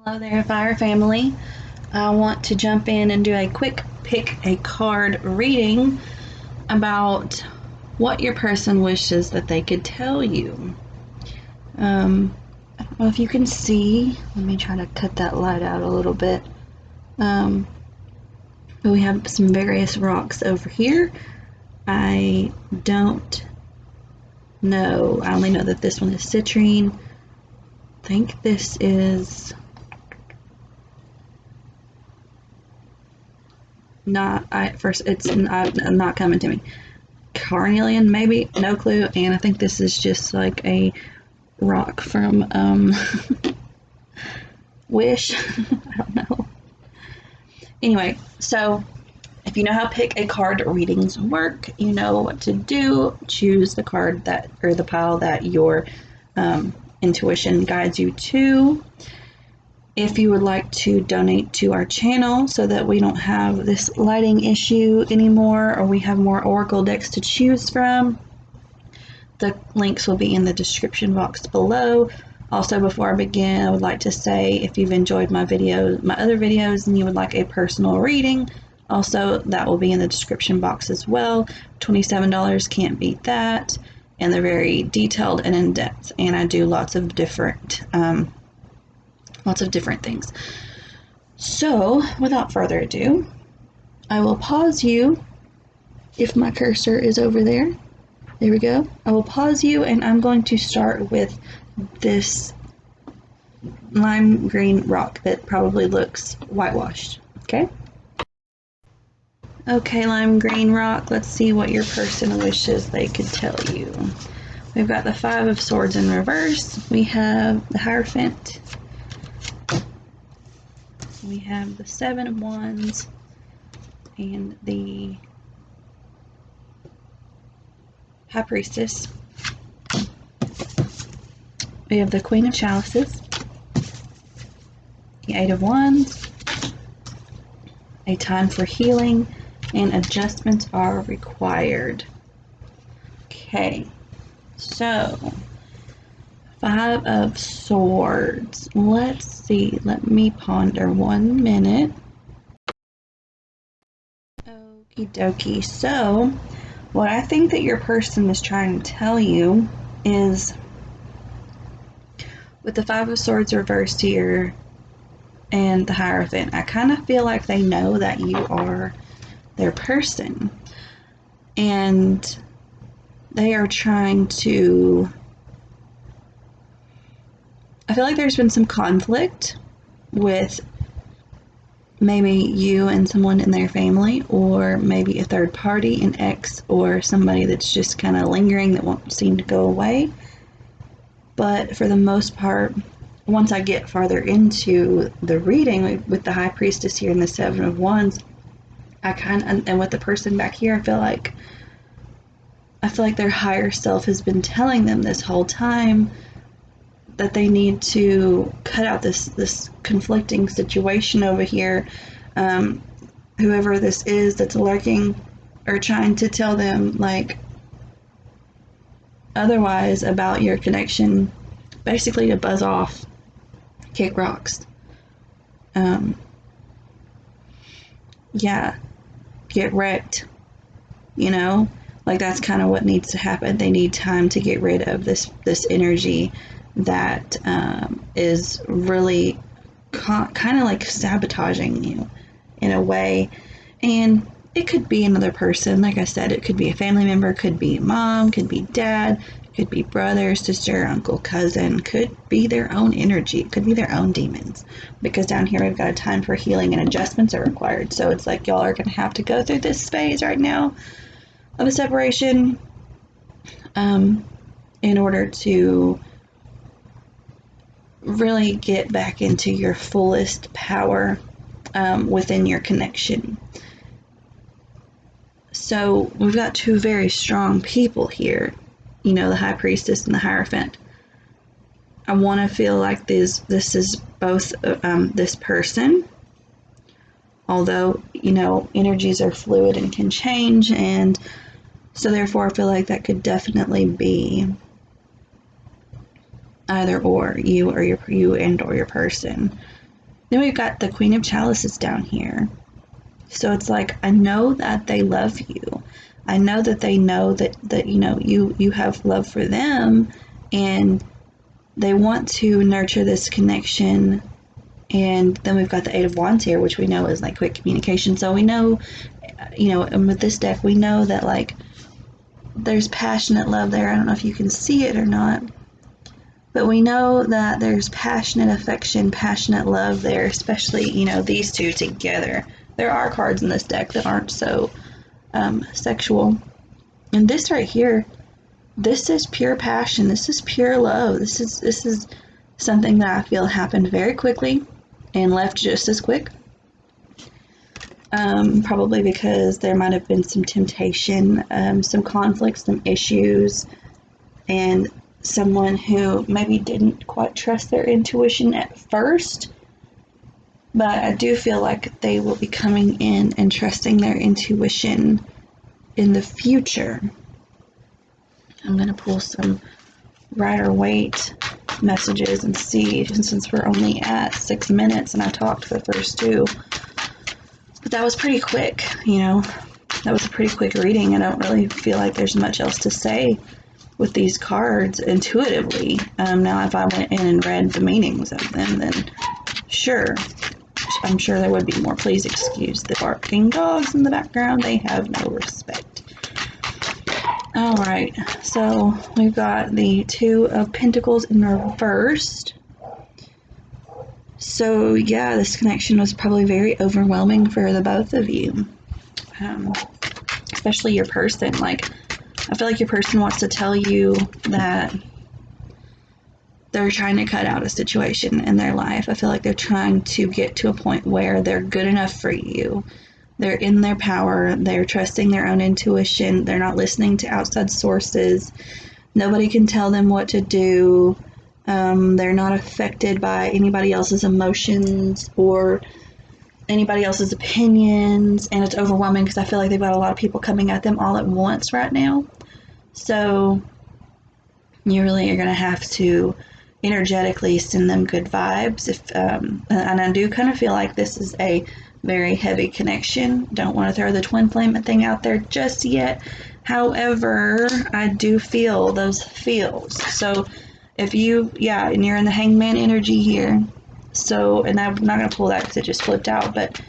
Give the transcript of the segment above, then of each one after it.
Hello there, Fire Family. I want to jump in and do a quick pick a card reading about what your person wishes that they could tell you. I don't know if you can see. Let me try to cut that light out a little bit. We have some various rocks over here. I don't know. I only know that this one is citrine. I think this is not, it's not coming to me. Carnelian, maybe, no clue. And I think this is just like a rock from Wish. I don't know. Anyway, so if you know how pick a card readings work, you know what to do. Choose the card that, or the pile that your intuition guides you to. If you would like to donate to our channel so that we don't have this lighting issue anymore, or we have more oracle decks to choose from, the links will be in the description box below. Also, before I begin, I would like to say if you've enjoyed my other videos, and you would like a personal reading, also that will be in the description box as well. $27, can't beat that, and they're very detailed and in-depth, and I do lots of different things. So, without further ado, I will pause you. If my cursor is over there, there we go. I will pause you, and I'm going to start with this lime green rock that probably looks whitewashed. Okay? Okay, lime green rock, let's see what your person wishes they could tell you. We've got the Five of Swords in reverse. We have the Hierophant. We have the Seven of Wands and the High Priestess. We have the Queen of Chalices, the Eight of Wands, a time for healing, and adjustments are required. Okay, so Five of Swords. Let's see. Let me ponder 1 minute. Okie dokie. So, what I think that your person is trying to tell you is, with the Five of Swords reversed here and the Hierophant, I kind of feel like they know that you are their person. And they are trying to, I feel like there's been some conflict with maybe you and someone in their family, or maybe a third party, an ex, or somebody that's just kind of lingering that won't seem to go away. But for the most part, once I get farther into the reading with the High Priestess here and the Seven of Wands, and with the person back here, I feel like their higher self has been telling them this whole time that they need to cut out this conflicting situation over here. Whoever this is that's lurking or trying to tell them like otherwise about your connection, basically to buzz off, kick rocks. Yeah, get wrecked, like that's kind of what needs to happen. They need time to get rid of this energy that is really kind of like sabotaging you in a way. And it could be another person. Like I said, it could be a family member, could be mom, could be dad, could be brother, sister, uncle, cousin, could be their own energy, it could be their own demons. Because down here we've got a time for healing and adjustments are required. So it's like y'all are going to have to go through this phase right now of a separation in order to really get back into your fullest power within your connection. So we've got two very strong people here, the High Priestess and the Hierophant. I want to feel like this is both this person, although energies are fluid and can change, and so therefore I feel like that could definitely be either or, you and or your person. Then we've got the Queen of Chalices down here. So it's like, I know that they love you. I know that they know that you know, you have love for them, and they want to nurture this connection. And then we've got the Eight of Wands here, which we know is like quick communication. So we know, you know, and with this deck, we know that like there's passionate love there. I don't know if you can see it or not, but we know that there's passionate affection, passionate love there, especially, you know, these two together. There are cards in this deck that aren't so sexual. And this right here, this is pure passion. This is pure love. This is something that I feel happened very quickly and left just as quick. Probably because there might have been some temptation, some conflict, some issues, and someone who maybe didn't quite trust their intuition at first. But I do feel like they will be coming in and trusting their intuition in the future. I'm going to pull some Rider-Waite messages and see, since we're only at 6 minutes and I talked the first two. But that was pretty quick, you know. That was a pretty quick reading. I don't really feel like there's much else to say with these cards intuitively. Now, if I went in and read the meanings of them, then sure, I'm sure there would be more. Please excuse the barking dogs in the background. They have no respect. Alright, so we've got the Two of Pentacles in reversed. So yeah, this connection was probably very overwhelming for the both of you. Especially your person. Like, I feel like your person wants to tell you that they're trying to cut out a situation in their life. I feel like they're trying to get to a point where they're good enough for you. They're in their power. They're trusting their own intuition. They're not listening to outside sources. Nobody can tell them what to do. They're not affected by anybody else's emotions or anybody else's opinions. And it's overwhelming because I feel like they've got a lot of people coming at them all at once right now. So you really are going to have to energetically send them good vibes. And I do kind of feel like this is a very heavy connection. Don't want to throw the twin flame thing out there just yet. However, I do feel those feels. So if you, yeah, and you're in the Hangman energy here. So, and I'm not going to pull that because it just flipped out, but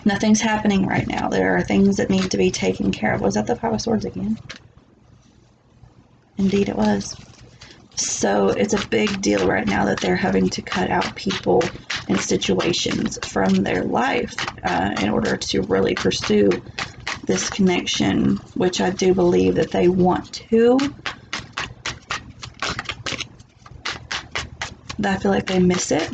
nothing's happening right now. There are things that need to be taken care of. Was that the Five of Swords again? Indeed it was. So it's a big deal right now that they're having to cut out people and situations from their life in order to really pursue this connection, which I do believe that they want to. I feel like they miss it,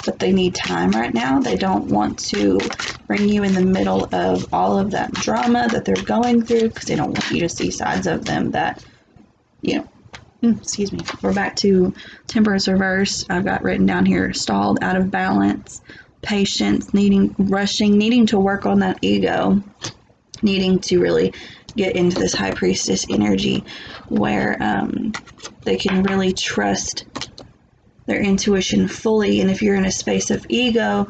but they need time right now. They don't want to bring you in the middle of all of that drama that they're going through because they don't want you to see sides of them that, you know, excuse me, we're back to Temperance reverse. I've got written down here, stalled, out of balance, patience, rushing, needing to work on that ego, needing to really get into this High Priestess energy where they can really trust their intuition fully. And if you're in a space of ego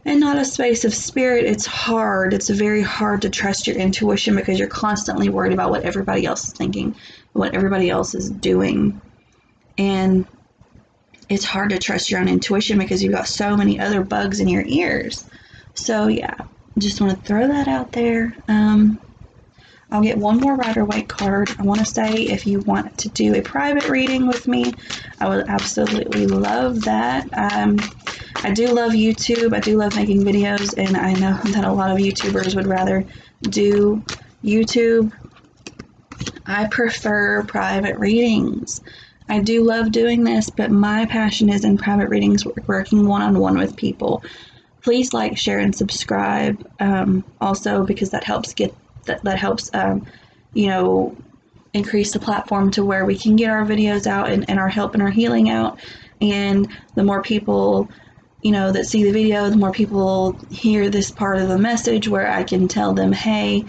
and not a space of spirit, it's hard. It's very hard to trust your intuition because you're constantly worried about what everybody else is thinking, what everybody else is doing. And it's hard to trust your own intuition because you've got so many other bugs in your ears. So yeah, just want to throw that out there. I'll get one more Rider-Waite card. I want to say if you want to do a private reading with me, I would absolutely love that. I do love YouTube. I do love making videos, and I know that a lot of YouTubers would rather do YouTube. I prefer private readings. I do love doing this, but my passion is in private readings, working one-on-one with people. Please like, share, and subscribe. Also, because that helps you know, increase the platform to where we can get our videos out and our help and our healing out. And the more people, you know, that see the video, the more people hear this part of the message where I can tell them, hey,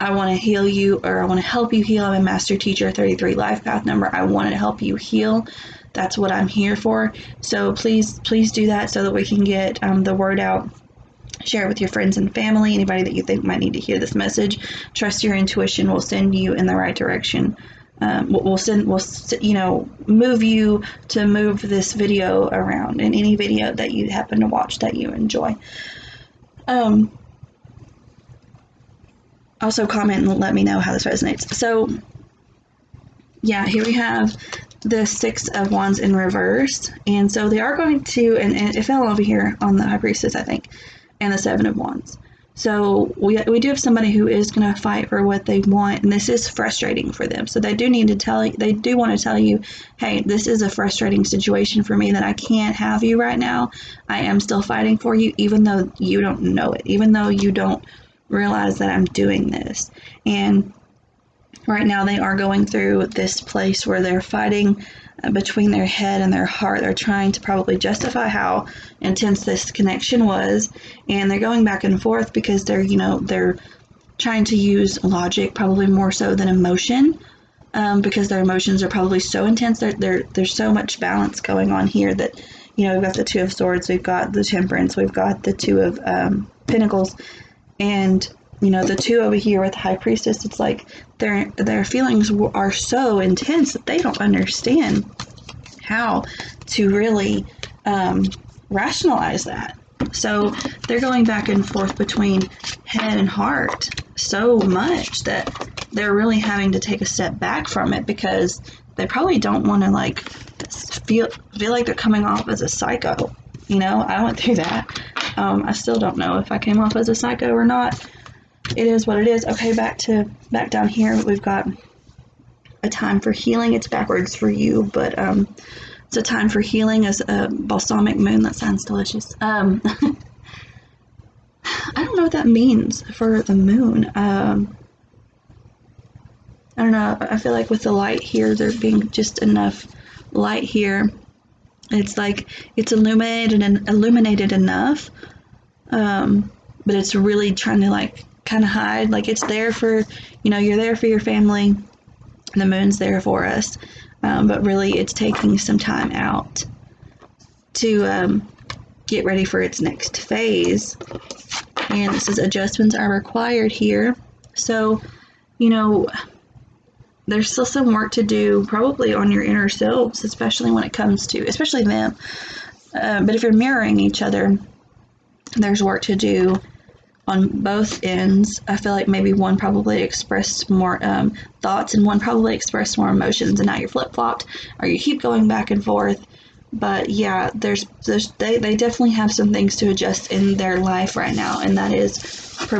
I want to heal you, or I want to help you heal. I'm a master teacher, 33 life path number. I want to help you heal. That's what I'm here for. So please do that so that we can get the word out. Share it with your friends and family, anybody that you think might need to hear this message. Trust your intuition will send you in the right direction. We'll move you to move this video around in any video that you happen to watch that you enjoy. Also comment and let me know how this resonates. So yeah, here we have the Six of Wands in reverse, and so they are going to, and it fell over here on the High Priestess, I think, and the Seven of Wands. So we do have somebody who is going to fight for what they want, and this is frustrating for them. So they do want to tell you, hey, this is a frustrating situation for me that I can't have you right now. I am still fighting for you, even though you don't know it, even though you don't realize that I'm doing this. And right now they are going through this place where they're fighting between their head and their heart. They're trying to probably justify how intense this connection was, and they're going back and forth because they're trying to use logic probably more so than emotion, because their emotions are probably so intense. There's so much balance going on here that, we've got the Two of Swords, we've got the Temperance, we've got the Two of Pentacles, and the two over here with the High Priestess. It's like their feelings are so intense that they don't understand how to really rationalize that. So they're going back and forth between head and heart so much that they're really having to take a step back from it, because they probably don't want to feel like they're coming off as a psycho. I went through that. I still don't know if I came off as a psycho or not. It is what it is. Okay, back down here, we've got a time for healing. It's backwards for you, but it's a time for healing as a balsamic moon. That sounds delicious. I don't know what that means for the moon. I don't know. I feel like with the light here, there being just enough light here, it's like it's illuminated enough, but it's really trying to kind of hide. It's there for, you're there for your family. The moon's there for us, but really it's taking some time out to get ready for its next phase. And it says adjustments are required here. So, there's still some work to do probably on your inner selves, especially when it comes to, especially them. But if you're mirroring each other, there's work to do on both ends. I feel like maybe one probably expressed more thoughts and one probably expressed more emotions, and now you're flip-flopped, or you keep going back and forth. But yeah, they definitely have some things to adjust in their life right now, and that is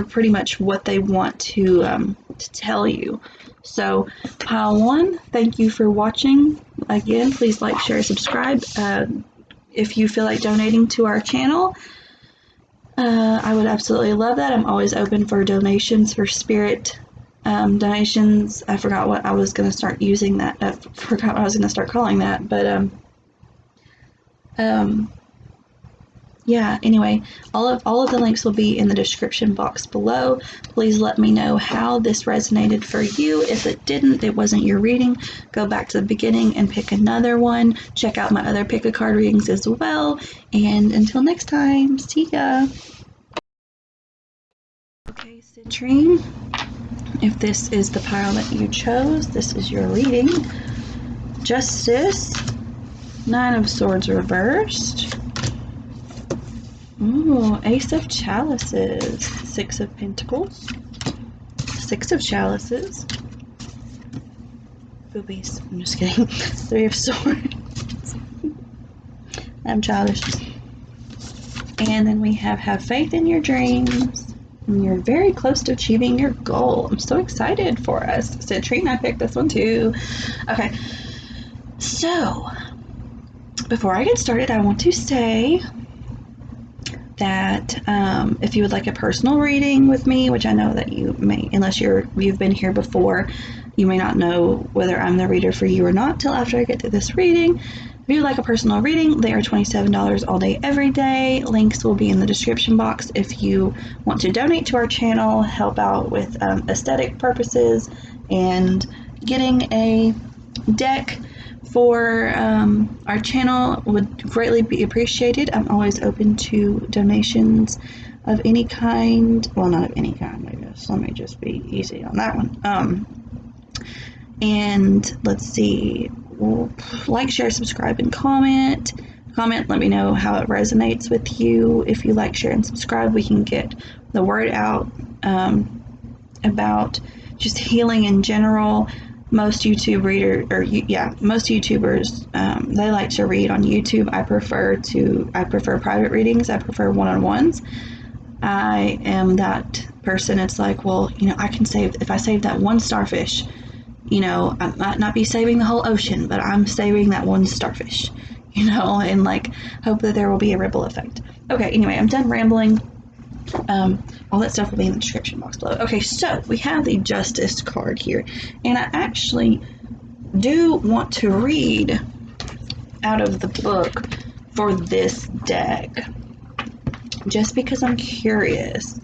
pretty much what they want to tell you. So pile one, thank you for watching. Again, please like, share, subscribe. If you feel like donating to our channel, I would absolutely love that. I'm always open for donations, for spirit donations. I forgot what I was going to start using that. I forgot what I was going to start calling that. But yeah, anyway, all of the links will be in the description box below. Please let me know how this resonated for you. If it didn't, it wasn't your reading, go back to the beginning and pick another one. Check out my other pick a card readings as well. And until next time, see ya. Okay, Citrine, if this is the pile that you chose, this is your reading. Justice, Nine of Swords reversed. Ooh, Ace of Chalices, Six of Pentacles, Six of Chalices, boobies, I'm just kidding, Three of Swords, I'm childish, and then we have faith in your dreams, and you're very close to achieving your goal. I'm so excited for us. Citrine, I picked this one too. Okay, so before I get started, I want to say that if you would like a personal reading with me, which I know that you may, unless you've been here before, you may not know whether I'm the reader for you or not till after I get to this reading. If you would like a personal reading, they are $27 all day, every day. Links will be in the description box. If you want to donate to our channel, help out with aesthetic purposes, and getting a deck for our channel would greatly be appreciated. I'm always open to donations of any kind. Well, not of any kind, I guess. Let me just be easy on that one. And let's see. Like, share, subscribe, and comment. Let me know how it resonates with you. If you like, share, and subscribe, we can get the word out about just healing in general. Most YouTube most YouTubers, they like to read on YouTube. I prefer private readings. I prefer one-on-ones. I am that person. It's like, well, I can if I save that one starfish, I might not be saving the whole ocean, but I'm saving that one starfish, and like hope that there will be a ripple effect. Okay, anyway, I'm done rambling. All that stuff will be in the description box below. Okay, so we have the Justice card here, and I actually do want to read out of the book for this deck, just because I'm curious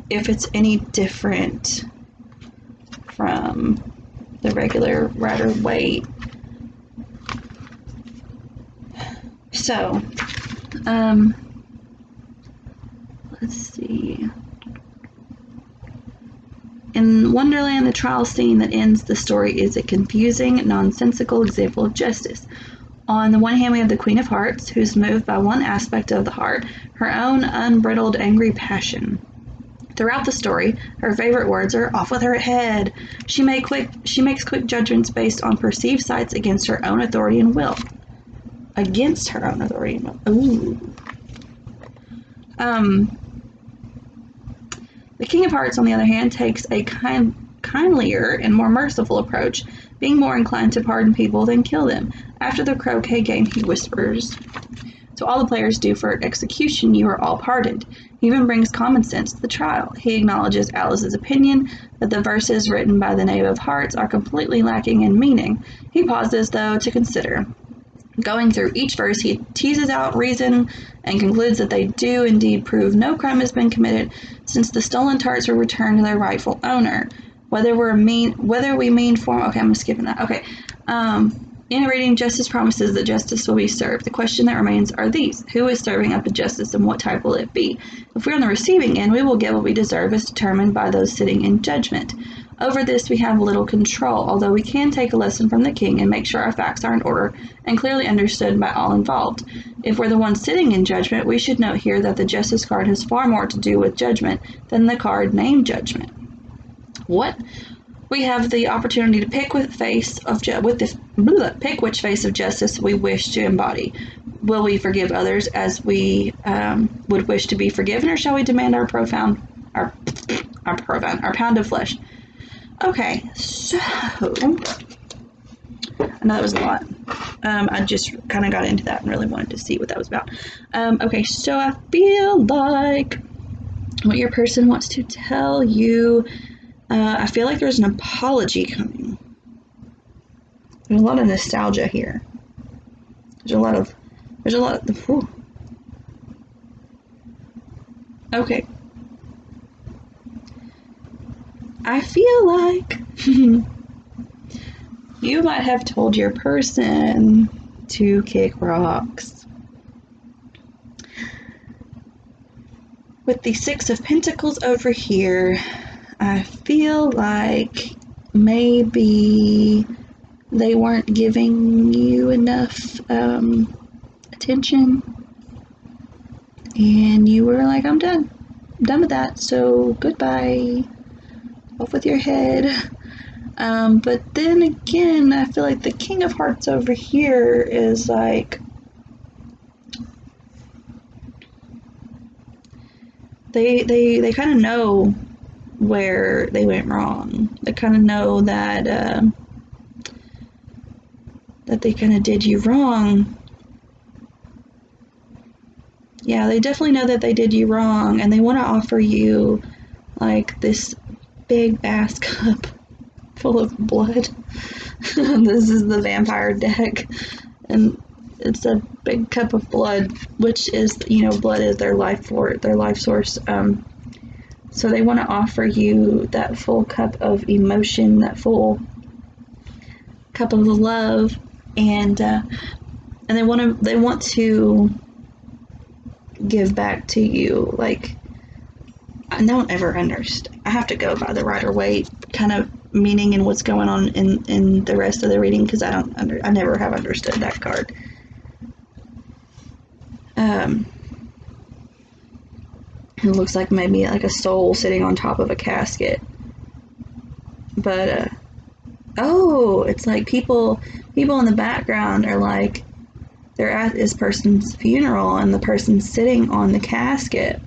if it's any different from the regular Rider-Waite. So, let's see. In Wonderland, the trial scene that ends the story is a confusing, nonsensical example of justice. On the one hand, we have the Queen of Hearts, who's moved by one aspect of the heart, her own unbridled, angry passion. Throughout the story, her favorite words are "off with her head." She makes quick judgments based on perceived sights against her own authority and will. Against her own authority and will. Ooh. The King of Hearts, on the other hand, takes a kindlier and more merciful approach, being more inclined to pardon people than kill them. After the croquet game, he whispers, "To all the players due for execution, you are all pardoned." He even brings common sense to the trial. He acknowledges Alice's opinion that the verses written by the Knave of Hearts are completely lacking in meaning. He pauses, though, to consider. Going through each verse, he teases out reason and concludes that they do indeed prove no crime has been committed, since the stolen tarts were returned to their rightful owner. Whether we mean form. Okay, I'm skipping that. Okay. In a reading, justice promises that justice will be served. The question that remains are these: who is serving up the justice, and what type will it be? If we're on the receiving end, we will get what we deserve, as determined by those sitting in judgment. Over this, we have little control, although we can take a lesson from the king and make sure our facts are in order and clearly understood by all involved. If we're the ones sitting in judgment, we should note here that the Justice card has far more to do with judgment than the card named Judgment. What? We have the opportunity to pick which face of justice we wish to embody. Will we forgive others as we would wish to be forgiven, or shall we demand our pound of flesh? Okay, so I know that was a lot. I just kind of got into that and really wanted to see what that was about. Okay, so I feel like what your person wants to tell you. I feel like there's an apology coming. There's a lot of nostalgia here. There's a lot of. Whew. Okay. I feel like you might have told your person to kick rocks. With the Six of Pentacles over here, I feel like maybe they weren't giving you enough attention, and you were like, I'm done with that, so goodbye, off with your head. But then again, I feel like the King of Hearts over here is like, they kind of know where they went wrong. They kind of know that that they kind of did you wrong. Yeah, they definitely know that they did you wrong, and they want to offer you like this big ass cup full of blood. This is the vampire deck, and it's a big cup of blood, which is, blood is their life source. So they want to offer you that full cup of emotion, that full couple of love, and they want to give back to you. Like, I don't ever understand. I have to go by the Rider-Waite kind of meaning and what's going on in the rest of the reading, because I never have understood that card. It looks like maybe like a soul sitting on top of a casket. But oh, it's like people in the background are like, they're at this person's funeral and the person's sitting on the casket,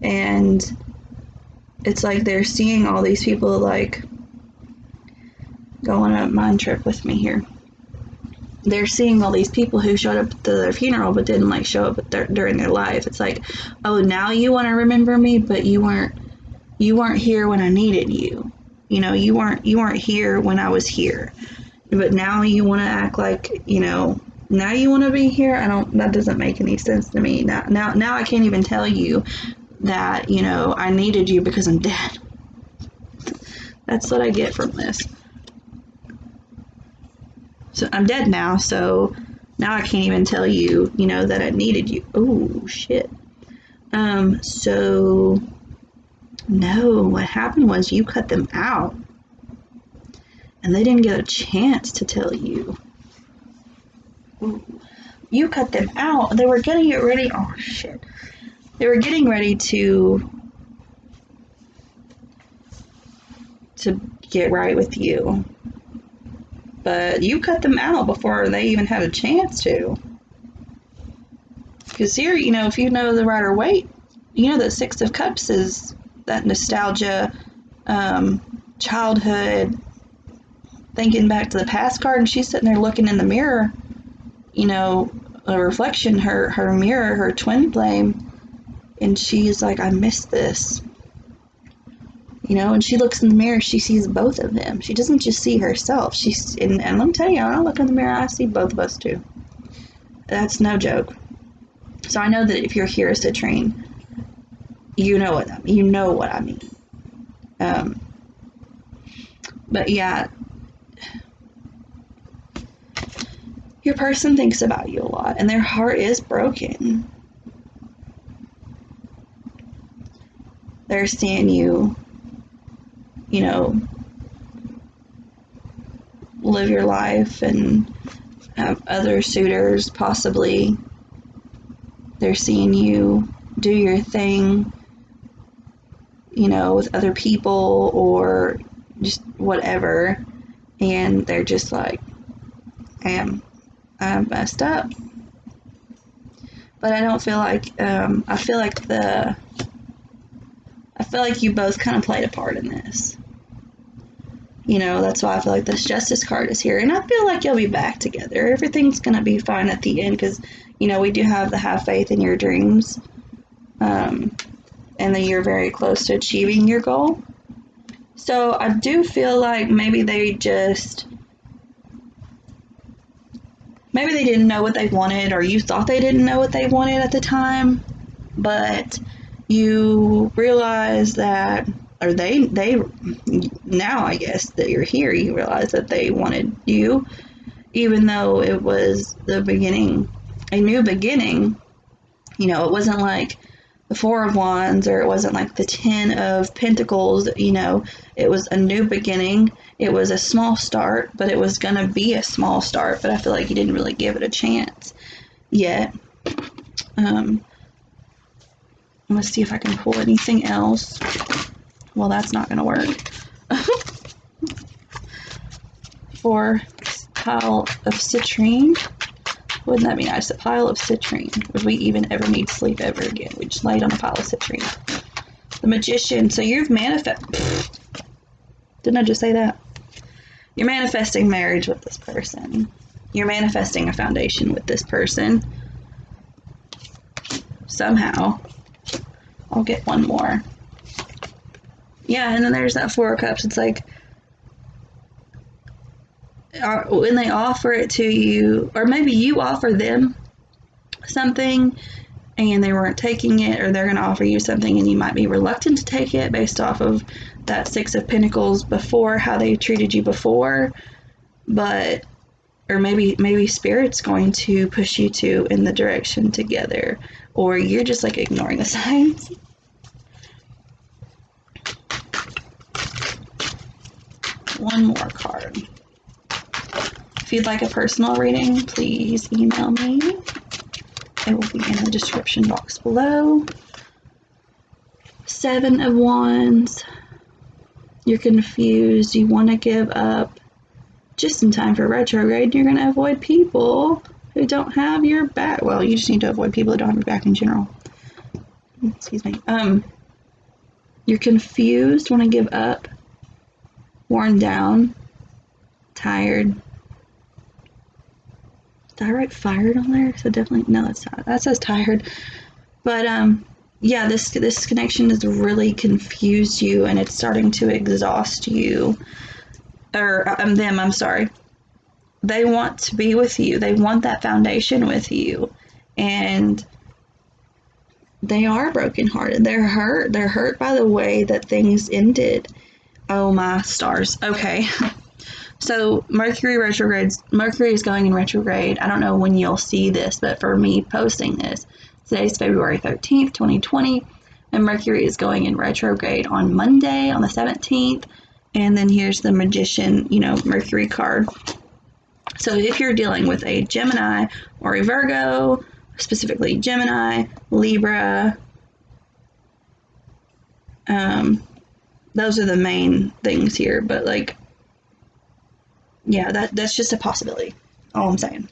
and it's like they're seeing all these people, like, go on a mind trip with me here. They're seeing all these people who showed up to their funeral but didn't like show up during their life. It's like, oh, now you want to remember me, but you weren't here when I needed you. You know, you weren't here when I was here. But now you want to act like, you know, now you want to be here. That doesn't make any sense to me. Now I can't even tell you that, you know, I needed you because I'm dead. That's what I get from this. So I'm dead now, so now I can't even tell you, you know, that I needed you. Oh, shit. So, no, what happened was you cut them out, and they didn't get a chance to tell you. Ooh. You cut them out. They were getting it ready. Oh, shit. They were getting ready to get right with you. But you cut them out before they even had a chance to. Because here, you know, if you know the Rider-Waite, you know the Six of Cups is that nostalgia, childhood, thinking back to the past card, and she's sitting there looking in the mirror, you know, a reflection, her mirror, her twin flame, and she's like, I miss this. You know, and she looks in the mirror, she sees both of them. She doesn't just see herself. And let me tell you, when I look in the mirror, I see both of us too. That's no joke. So I know that if you're here, Citrine, you know what I mean. But yeah, your person thinks about you a lot, and their heart is broken. They're seeing you, you know, live your life and have other suitors, possibly. They're seeing you do your thing, you know, with other people or just whatever, and they're just like, I'm messed up. But I don't feel like, I feel like you both kind of played a part in this. You know, that's why I feel like this Justice card is here. And I feel like you'll be back together. Everything's going to be fine at the end because, you know, we do have the have faith in your dreams. And that you're very close to achieving your goal. So I do feel like maybe they didn't know what they wanted, or you thought they didn't know what they wanted at the time. But you realize that, or they now, I guess that you're here, you realize that they wanted you, even though it was the beginning, a new beginning. You know, it wasn't like the Four of Wands, or it wasn't like the Ten of Pentacles. You know, it was a new beginning. It was a small start, but it was gonna be a small start. But I feel like you didn't really give it a chance yet. Let's see if I can pull anything else. Well, that's not going to work. For a pile of citrine. Wouldn't that be nice? A pile of citrine. Would we even ever need sleep ever again? We just laid on a pile of citrine. The Magician. So you've manifested. Didn't I just say that? You're manifesting marriage with this person. You're manifesting a foundation with this person. Somehow. I'll get one more. Yeah, and then there's that Four of Cups. It's like, when they offer it to you, or maybe you offer them something and they weren't taking it, or they're going to offer you something and you might be reluctant to take it based off of that Six of Pentacles before, how they treated you before. but or maybe spirit's going to push you two in the direction together, or you're just like ignoring the signs. One more card. If you'd like a personal reading, please email me. It will be in the description box below. 7 of Wands. You're confused. You want to give up just in time for retrograde. You're going to avoid people who don't have your back. Well, you just need to avoid people who don't have your back in general. Excuse me. You're confused, want to give up, worn down, tired. Did I write fired on there? So definitely, no, that's not. That says tired. But yeah, this connection has really confused you, and it's starting to exhaust you. Or them, I'm sorry. They want to be with you. They want that foundation with you, and they are brokenhearted. They're hurt. They're hurt by the way that things ended. Oh my stars. Okay. So Mercury is going in retrograde. I don't know when you'll see this, but for me posting this, today's February 13th, 2020, and Mercury is going in retrograde on Monday, on the 17th. And then here's the Magician, Mercury card. So if you're dealing with a Gemini or a Virgo, specifically Gemini, Libra, those are the main things here. But like, yeah, that's just a possibility. All I'm saying.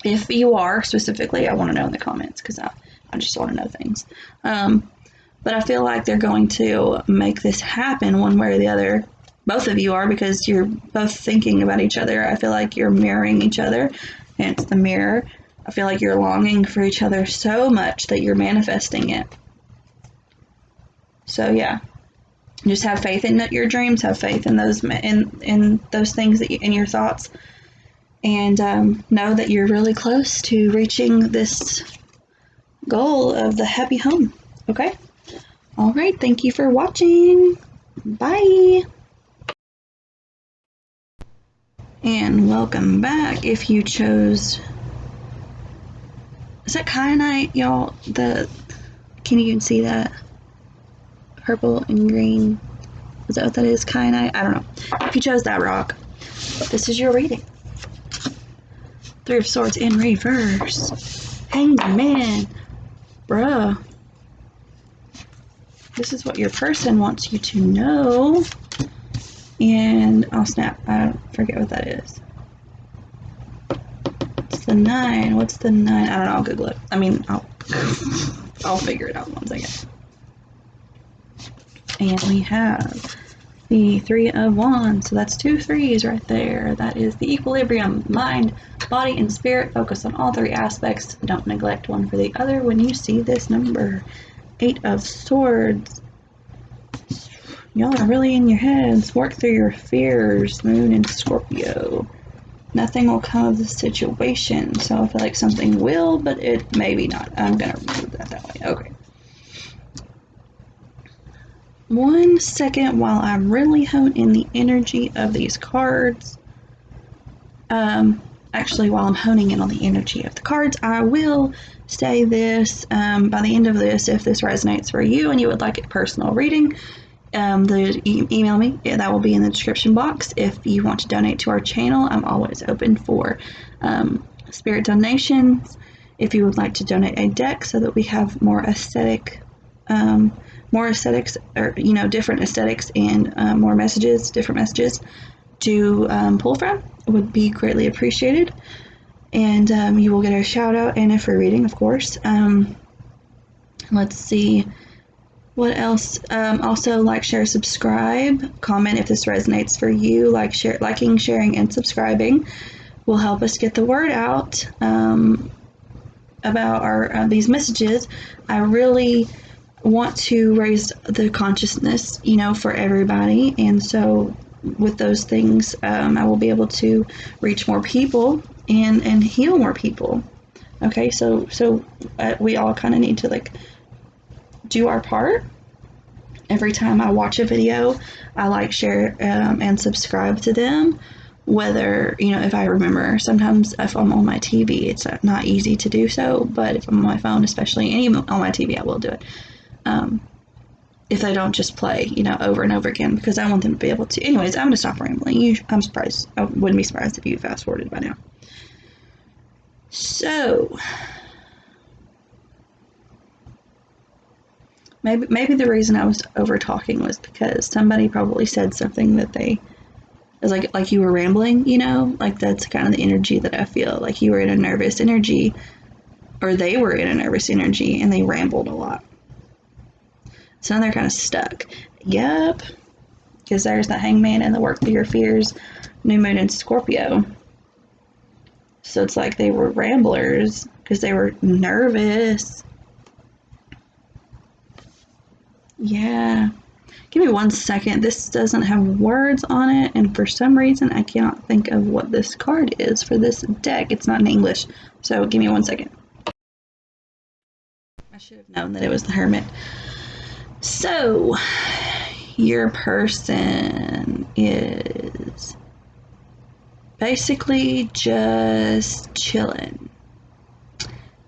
If you are specifically, I want to know in the comments, because I just want to know things. But I feel like they're going to make this happen one way or the other. Both of you are, because you're both thinking about each other. I feel like you're mirroring each other, hence the mirror. I feel like you're longing for each other so much that you're manifesting it. So yeah, just have faith in your dreams. Have faith in those things that in your thoughts, and know that you're really close to reaching this goal of the happy home. Okay. All right. Thank you for watching. Bye. And welcome back. If you chose, is that kyanite, y'all? Can you even see that? Purple and green. Is that what that is? Kyanite? I don't know. If you chose that rock, this is your reading. 3 of Swords in reverse. Hanged Man. Bruh. This is what your person wants you to know. And oh snap, I forget what that is. It's the 9. What's the 9? I don't know, I'll Google it. I mean, I'll figure it out in 1 second. And we have the 3 of Wands. So that's 2 3s right there. That is the equilibrium. Mind, body, and spirit. Focus on all 3 aspects. Don't neglect one for the other when you see this number. 8 of Swords. Y'all are really in your heads. Work through your fears. Moon in Scorpio. Nothing will come of the situation. So I feel like something will, but it maybe not. I'm going to remove that way. Okay. 1 second while I really hone in the energy of these cards. Actually, while I'm honing in on the energy of the cards, I will say this. By the end of this, if this resonates for you and you would like a personal reading, email me. Yeah, that will be in the description box. If you want to donate to our channel, I'm always open for spirit donations. If you would like to donate a deck so that we have more aesthetics, or different aesthetics and different messages to pull from, would be greatly appreciated. And you will get a shout out and a free reading, of course. Let's see. What else? Also, like, share, subscribe, comment if this resonates for you. Liking, sharing, and subscribing will help us get the word out about these messages. I really want to raise the consciousness, for everybody, and so with those things, I will be able to reach more people and heal more people. Okay, so we all kind of need to do our part. Every time I watch a video, I like, share, and subscribe to them. whether, if I remember. Sometimes if I'm on my TV, it's not easy to do so, but if I'm on my phone, especially, and even on my TV, I will do it. If they don't just play, over and over again, because I want them to be able to. Anyways, I'm going to stop rambling. I'm surprised. I wouldn't be surprised if you fast forwarded by now. So, maybe the reason I was over talking was because somebody probably said something that they, it was like you were rambling, like that's kind of the energy that I feel, like you were in a nervous energy, or they were in a nervous energy, and they rambled a lot. So now they're kind of stuck. Yep. Because there's the Hangman and the work through your fears, new moon in Scorpio. So it's like they were ramblers because they were nervous. Yeah. Give me 1 second. This doesn't have words on it, and for some reason I cannot think of what this card is for this deck. It's not in English, so give me 1 second. I should have known that it was the Hermit. So, your person is basically just chilling.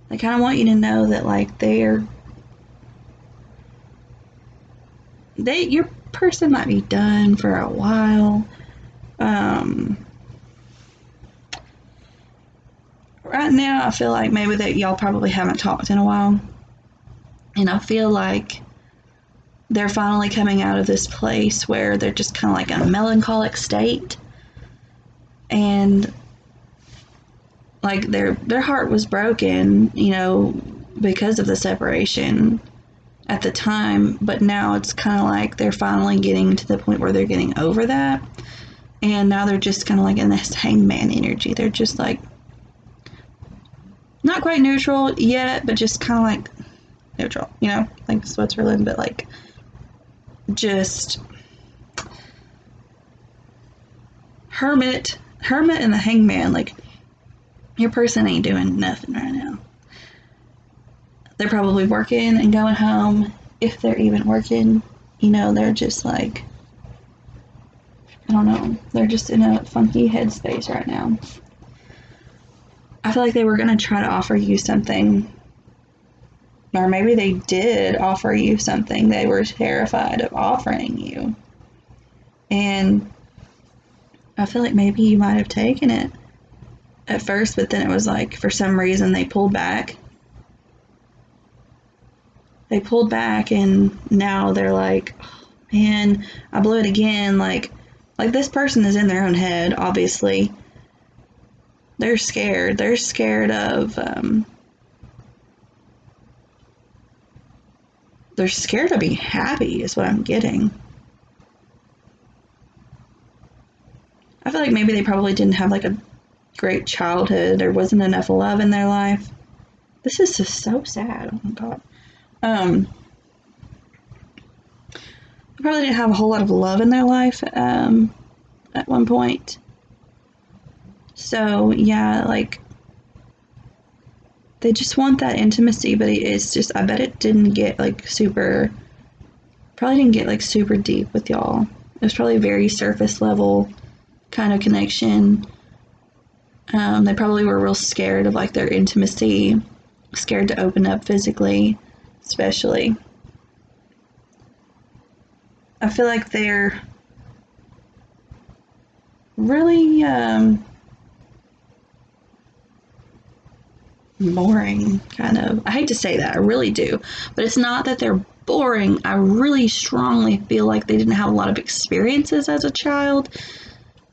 They kind of want you to know that, like, your person might be done for a while. Right now, I feel like maybe that y'all probably haven't talked in a while, and I feel like they're finally coming out of this place where they're just kind of like in a melancholic state, and like their heart was broken, because of the separation at the time, but now it's kind of like they're finally getting to the point where they're getting over that, and now they're just kind of like in this Hangman energy. They're just like not quite neutral yet, but just kind of like neutral, like Switzerland, but like just Hermit and the Hangman. Like, your person ain't doing nothing right now. They're probably working and going home, if they're even working. They're just like, I don't know, they're just in a funky headspace right now. I feel like they were going to try to offer you something, or maybe they did offer you something they were terrified of offering you, and I feel like maybe you might have taken it at first, but then it was like, for some reason, they pulled back. And now they're like, oh, man, I blew it again. Like this person is in their own head, obviously. They're scared. They're scared of, they're scared of being happy, is what I'm getting. I feel like maybe they probably didn't have like a great childhood. There wasn't enough love in their life. This is just so sad. Oh my god. They probably didn't have a whole lot of love in their life at one point. So yeah, like they just want that intimacy, but it's just, I bet it didn't get like super deep with y'all. It was probably a very surface level kind of connection. They probably were real scared of like their intimacy, scared to open up physically, especially. I feel like they're really boring, kind of. I hate to say that, I really do, but it's not that they're boring. I really strongly feel like they didn't have a lot of experiences as a child,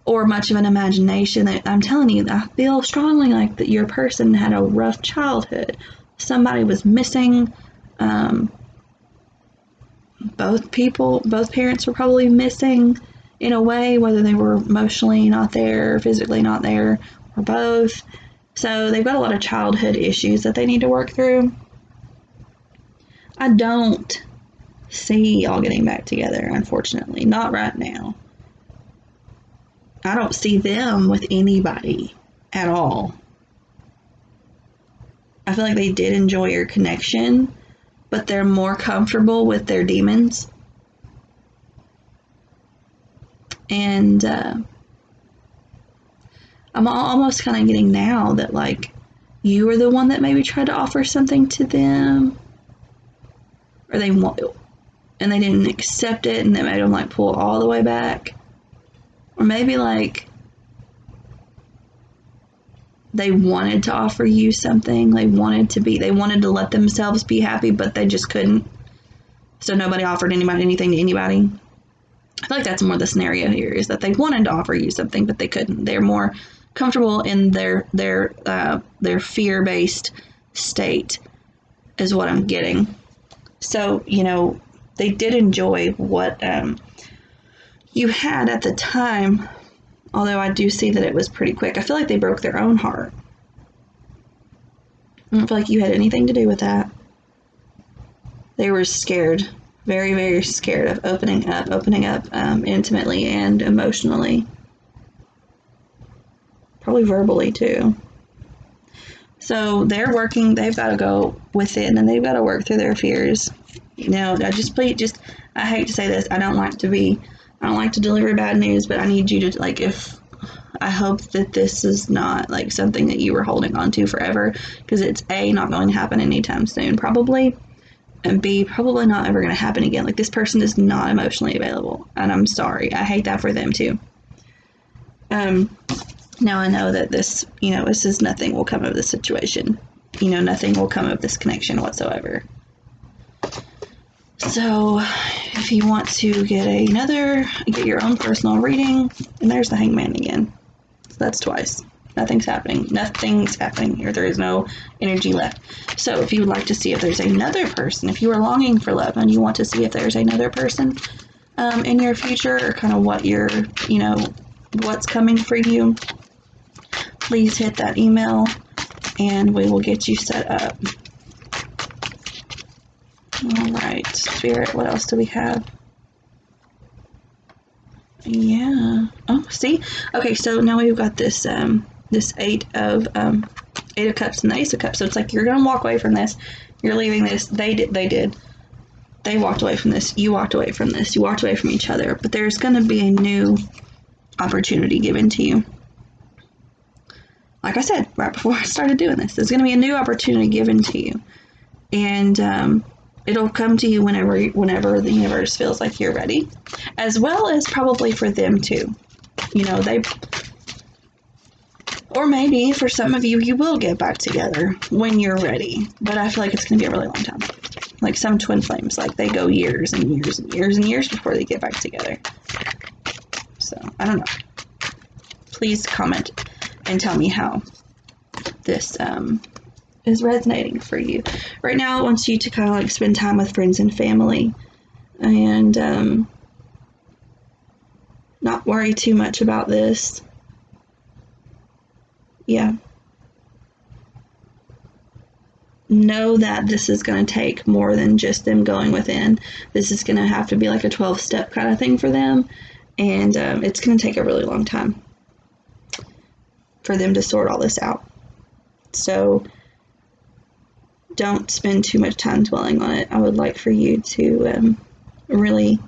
or much of an imagination. I'm telling you, I feel strongly like that your person had a rough childhood. Somebody was missing. Both parents were probably missing in a way, whether they were emotionally not there, physically not there, or both. So they've got a lot of childhood issues that they need to work through. I don't see y'all getting back together, unfortunately. Not right now. I don't see them with anybody at all. I feel like they did enjoy your connection, but they're more comfortable with their demons. And I'm almost kind of getting now that, like, you were the one that maybe tried to offer something to them, or they want, and they didn't accept it, and that made them, like, pull all the way back. Or maybe, like, they wanted to offer you something. They wanted to let themselves be happy, but they just couldn't. So nobody offered anybody anything to anybody. I feel like that's more the scenario here, is that they wanted to offer you something, but they couldn't. They're more comfortable in their fear-based state, is what I'm getting. So, you know, they did enjoy what you had at the time, although I do see that it was pretty quick. I feel like they broke their own heart. I don't feel like you had anything to do with that. They were scared, very, very scared of opening up intimately and emotionally. Probably verbally too. So they've got to go within, and they've got to work through their fears. You know, I hate to say this, I don't like to deliver bad news, but I need you to, like, I hope that this is not, like, something that you were holding on to forever, because it's A, not going to happen anytime soon, probably, and B, probably not ever going to happen again. Like, this person is not emotionally available, and I'm sorry. I hate that for them, too. Now I know that this, you know, nothing will come of this situation. You know, nothing will come of this connection whatsoever. So, if you want to get your own personal reading, and there's the Hangman again. So that's twice. Nothing's happening. Nothing's happening here. There is no energy left. So, if you would like to see if there's another person, if you are longing for love and you want to see if there's another person in your future, or kind of what what's coming for you, please hit that email and we will get you set up. Alright, Spirit, what else do we have? Yeah. Oh, see? Okay, so now we've got this this Eight of Cups and the Ace of Cups. So it's like you're gonna walk away from this. You're leaving this. They did. They walked away from this. You walked away from this. You walked away from each other. But there's gonna be a new opportunity given to you. Like I said, right before I started doing this, there's gonna be a new opportunity given to you. And it'll come to you whenever the universe feels like you're ready, as well as probably for them too. You know, or maybe for some of you, you will get back together when you're ready. But I feel like it's going to be a really long time. Like some twin flames, like they go years and years and years and years before they get back together. So, I don't know. Please comment and tell me how this is resonating for you. Right now, I want you to kind of like spend time with friends and family, and not worry too much about this. Yeah. Know that this is going to take more than just them going within. This is going to have to be like a 12-step kind of thing for them, and it's going to take a really long time for them to sort all this out. So don't spend too much time dwelling on it. I would like for you to really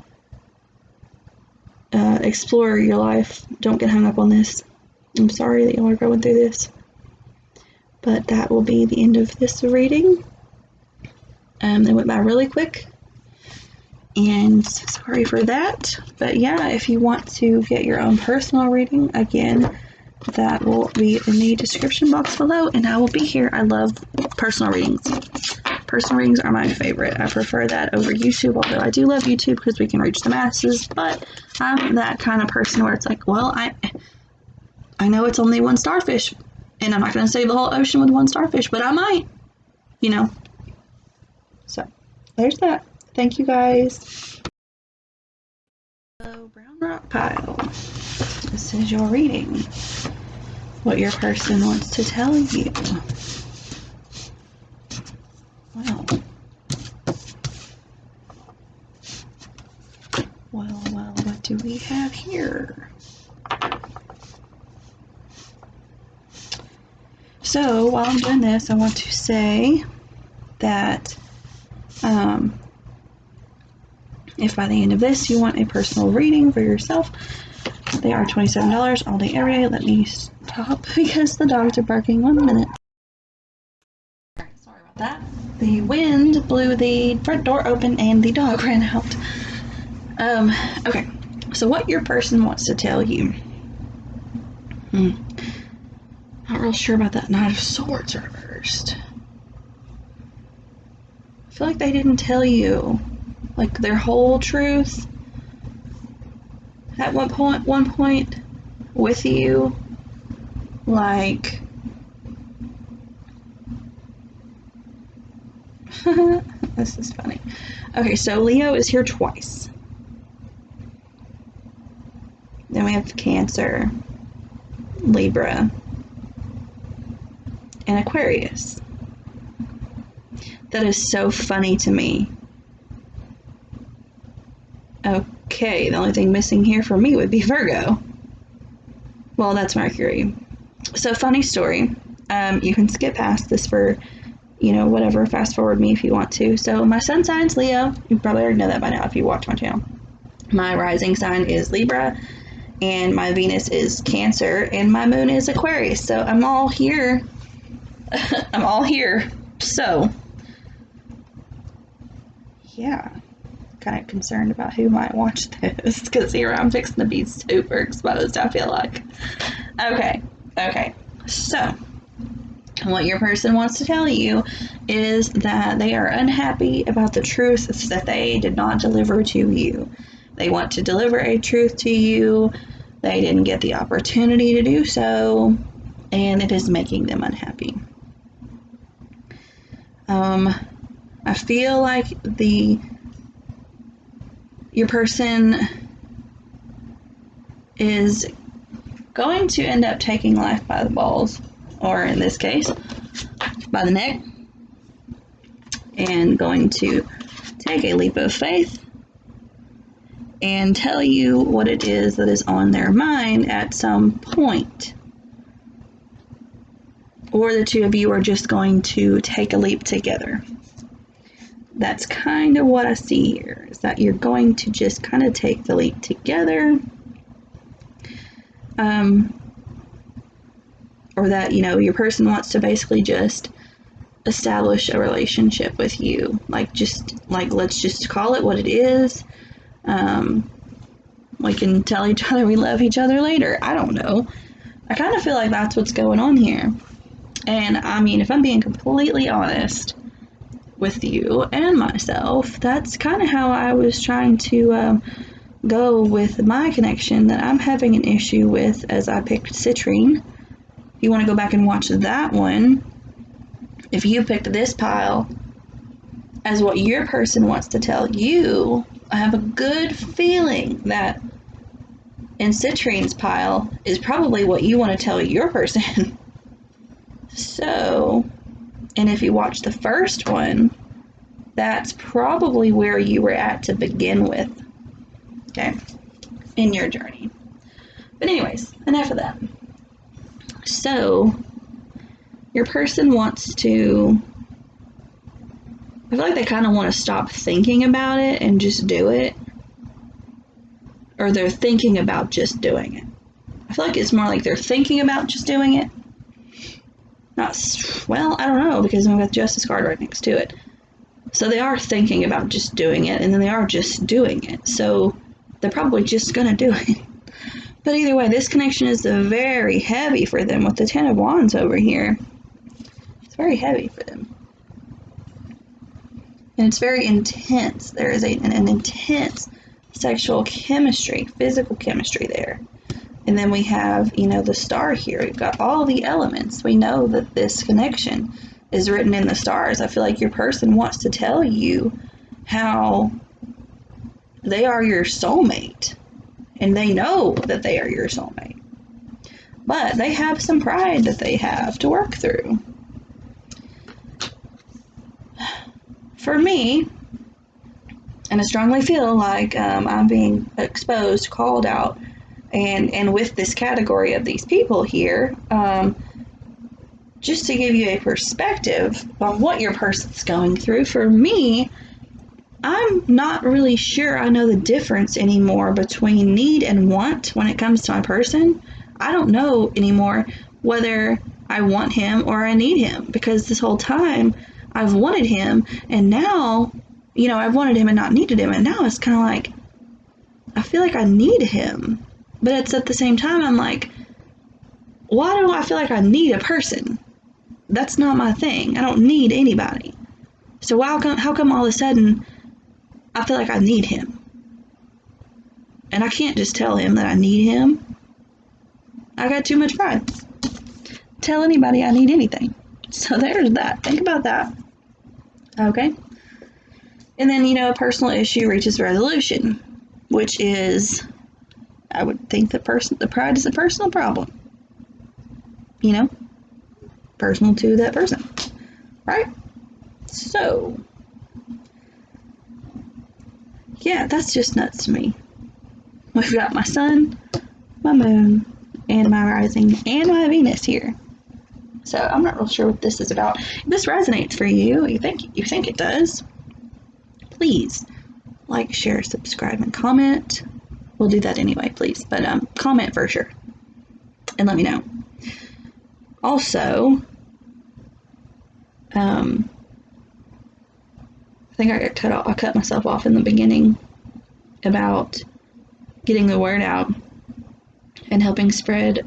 explore your life. Don't get hung up on this. I'm sorry that y'all are going through this. But that will be the end of this reading. They went by really quick. And sorry for that. But yeah, if you want to get your own personal reading, again, that will be in the description box below, and I will be here. I love personal readings. Personal readings are my favorite. I prefer that over YouTube, although I do love YouTube because we can reach the masses, but I'm that kind of person where it's like, well, I know it's only one starfish, and I'm not going to save the whole ocean with one starfish, but I might, you know. So, there's that. Thank you, guys. Hello, Brown Rock Pile. This is your reading. What your person wants to tell you. Well, what do we have here? So, while I'm doing this, I want to say that if by the end of this you want a personal reading for yourself, they are $27 all day, every day. Let me stop because the dogs are barking. 1 minute. Sorry about that. The wind blew the front door open and the dog ran out. Okay. So what your person wants to tell you. Not real sure about that Knight of Swords reversed. I feel like they didn't tell you, like, their whole truth at one point with you. Like, this is funny. Okay, so Leo is here twice. Then we have Cancer, Libra, and Aquarius. That is so funny to me. Okay, the only thing missing here for me would be Virgo. Well, that's Mercury. So, funny story. You can skip past this for, whatever, fast forward me if you want to. So, my sun sign's Leo. You probably already know that by now if you watch my channel. My rising sign is Libra, and my Venus is Cancer, and my moon is Aquarius. So, I'm all here. I'm all here. So, yeah. Kind of concerned about who might watch this, because here I'm fixing to be super exposed, I feel like. Okay, so what your person wants to tell you is that they are unhappy about the truth that they did not deliver to you. They want to deliver a truth to you. They didn't get the opportunity to do so, and it is making them unhappy. I feel like your person is going to end up taking life by the balls, or in this case, by the neck, and going to take a leap of faith and tell you what it is that is on their mind at some point. Or the two of you are just going to take a leap together. That's kind of what I see here, is that you're going to just kind of take the leap together. Or that, your person wants to basically just establish a relationship with you. Let's just call it what it is. We can tell each other we love each other later. I don't know. I kind of feel like that's what's going on here. And, if I'm being completely honest with you and myself, that's kind of how I was trying to go with my connection that I'm having an issue with, as I picked Citrine. If you want to go back and watch that one, if you picked this pile as what your person wants to tell you, I have a good feeling that in Citrine's pile is probably what you want to tell your person. So, and if you watch the first one, that's probably where you were at to begin with, okay, in your journey. But anyways, enough of that. So, your person wants to, I feel like they kind of want to stop thinking about it and just do it. Or they're thinking about just doing it. I feel like it's more like they're thinking about just doing it. I don't know, because we've got the Justice card right next to it. So they are thinking about just doing it, and then they are just doing it. So they're probably just going to do it. But either way, this connection is very heavy for them with the Ten of Wands over here. It's very heavy for them. And it's very intense. There is an intense sexual chemistry, physical chemistry there. And then we have, the star here. We've got all the elements. We know that this connection is written in the stars. I feel like your person wants to tell you how they are your soulmate. And they know that they are your soulmate. But they have some pride that they have to work through. For me, and I strongly feel like I'm being exposed, called out, and with this category of these people here, just to give you a perspective on what your person's going through, for me, I'm not really sure I know the difference anymore between need and want when it comes to my person. I don't know anymore whether I want him or I need him, because this whole time I've wanted him, and now, you know, I've wanted him and not needed him, and now it's kind of like, I feel like I need him, but it's at the same time, I'm like, why do I feel like I need a person? That's not my thing. I don't need anybody. So how come all of a sudden I feel like I need him? And I can't just tell him that I need him. I got too much pride. Tell anybody I need anything. So there's that. Think about that. Okay? And then, you know, a personal issue reaches resolution, which is, I would think the pride is a personal problem. You know? Personal to that person. Right? So, yeah, that's just nuts to me. We've got my sun, my moon, and my rising, and my Venus here. So I'm not real sure what this is about. If this resonates for you, you think it does, please like, share, subscribe, and comment. We'll do that anyway, please. But comment for sure, and let me know. Also, I think I cut myself off in the beginning about getting the word out and helping spread,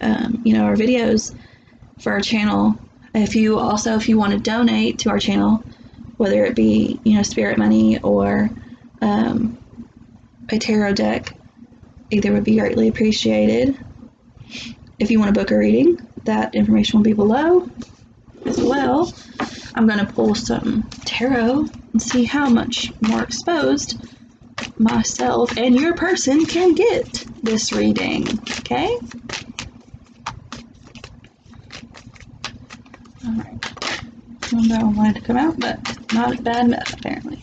you know, our videos for our channel. If you want to donate to our channel, whether it be, you know, spirit money or a tarot deck, either would be greatly appreciated. If you want to book a reading, that information will be below as well. I'm going to pull some tarot and see how much more exposed myself and your person can get this reading, okay? Alright. I don't know, I wanted to come out, but not a bad mess, apparently.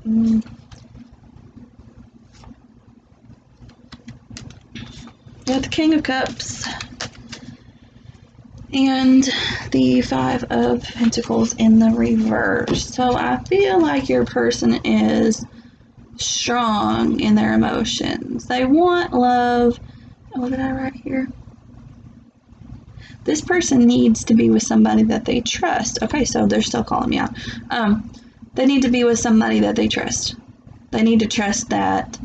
We got the King of Cups and the Five of Pentacles in the reverse. So I feel like your person is strong in their emotions. They want love. What did I write here? This person needs to be with somebody that they trust. Okay, so they're still calling me out. They need to be with somebody that they trust. They need to trust that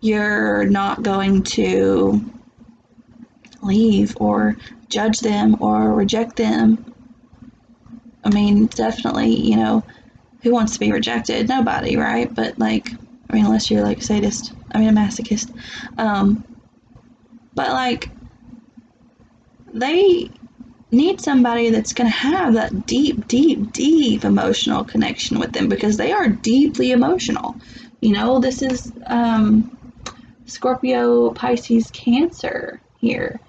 you're not going to leave or judge them or reject them. I mean, definitely, you know, who wants to be rejected? Nobody, right? But like, I mean, unless you're like a masochist. But like, they need somebody that's going to have that deep, deep, deep emotional connection with them, because they are deeply emotional. You know, this is Scorpio, Pisces, Cancer here.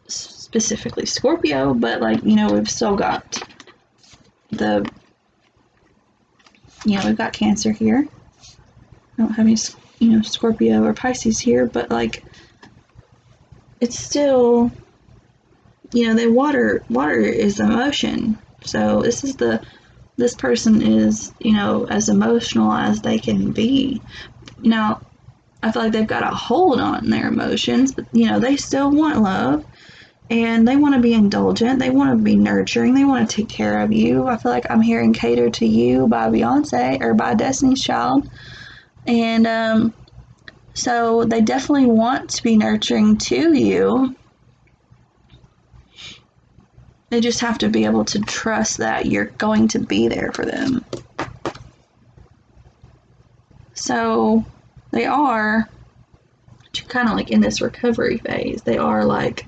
Specifically Scorpio, but like, you know, we've still got we've got Cancer here. I don't have any, you know, Scorpio or Pisces here, but like, it's still, you know, water is emotion. So this person is, you know, as emotional as they can be. Now, I feel like they've got a hold on their emotions, but, you know, they still want love, and they want to be indulgent. They want to be nurturing. They want to take care of you. I feel like I'm hearing Cater to You by Beyonce, or by Destiny's Child. And so they definitely want to be nurturing to you. They just have to be able to trust that you're going to be there for them. So they are kind of like in this recovery phase. They are like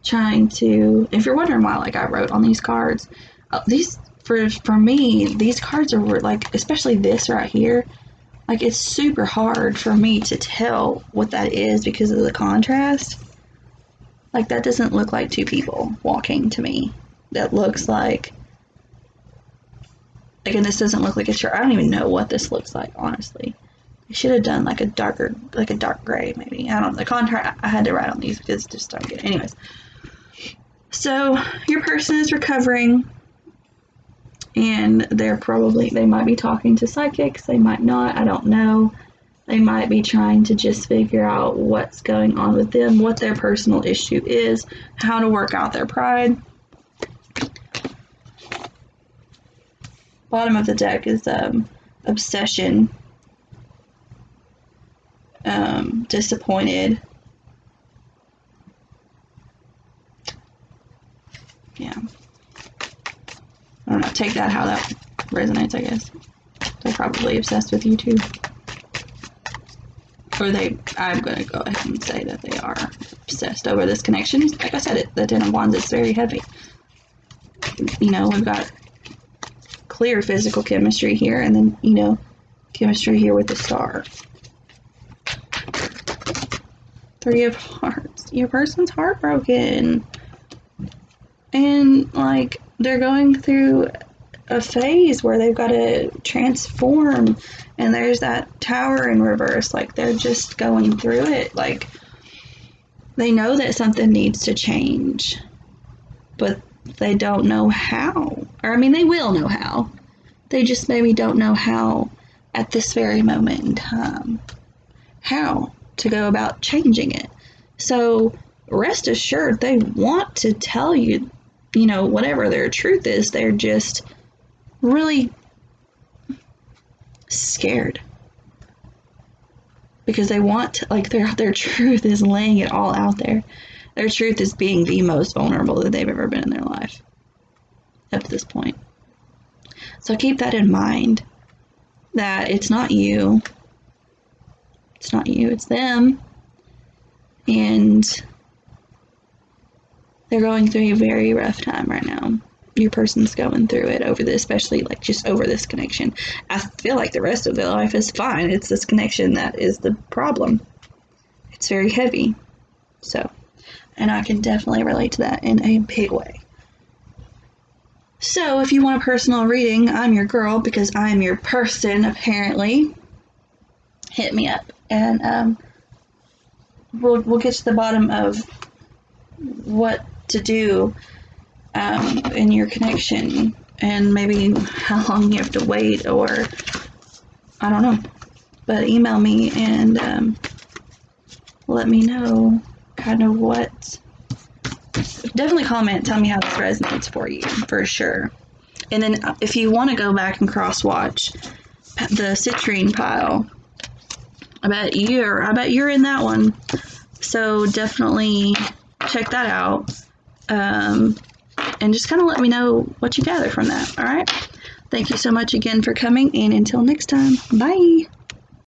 trying to, if you're wondering why, like I wrote on these cards, these, for me, these cards are like, especially this right here, like it's super hard for me to tell what that is because of the contrast. Like, that doesn't look like two people walking to me. That looks like, and this doesn't look like a shirt. I don't even know what this looks like, honestly. I should have done like a dark gray, maybe. I don't know. The contrast, I had to write on these because just don't get it. Anyways. So, your person is recovering, and they might be talking to psychics, they might not, I don't know. They might be trying to just figure out what's going on with them, what their personal issue is, how to work out their pride. Bottom of the deck is obsession, disappointed. Yeah. I don't know, take that how that resonates, I guess. They're probably obsessed with you too. Or I'm going to go ahead and say that they are obsessed over this connection. Like I said, the Ten of Wands is very heavy. You know, we've got clear physical chemistry here, and then, you know, chemistry here with the Star. Three of Hearts. Your person's heartbroken. And, like, they're going through a phase where they've got to transform, and there's that Tower in reverse. Like, they're just going through it. Like, they know that something needs to change, but they don't know how. Or, I mean, they will know how. They just maybe don't know how at this very moment in time. How to go about changing it. So, rest assured, they want to tell you, you know, whatever their truth is. They're just really scared. Because they want to, like, their truth is laying it all out there. Their truth is being the most vulnerable that they've ever been in their life up to this point. So keep that in mind, that it's not you. It's not you, it's them. And they're going through a very rough time right now. Your person's going through it over this, especially like just over this connection. I feel like the rest of their life is fine. It's this connection that is the problem. It's very heavy. So, and I can definitely relate to that in a big way. So, if you want a personal reading, I'm your girl because I'm your person, apparently. Hit me up, and we'll get to the bottom of what to do in your connection, and maybe how long you have to wait, or I don't know. But email me and let me know kind of what. Definitely comment, tell me how this resonates for you, for sure. And then if you want to go back and cross-watch the Citrine pile, I bet you're in that one. So definitely check that out. And just kind of let me know what you gather from that, all right? Thank you so much again for coming, and until next time, bye!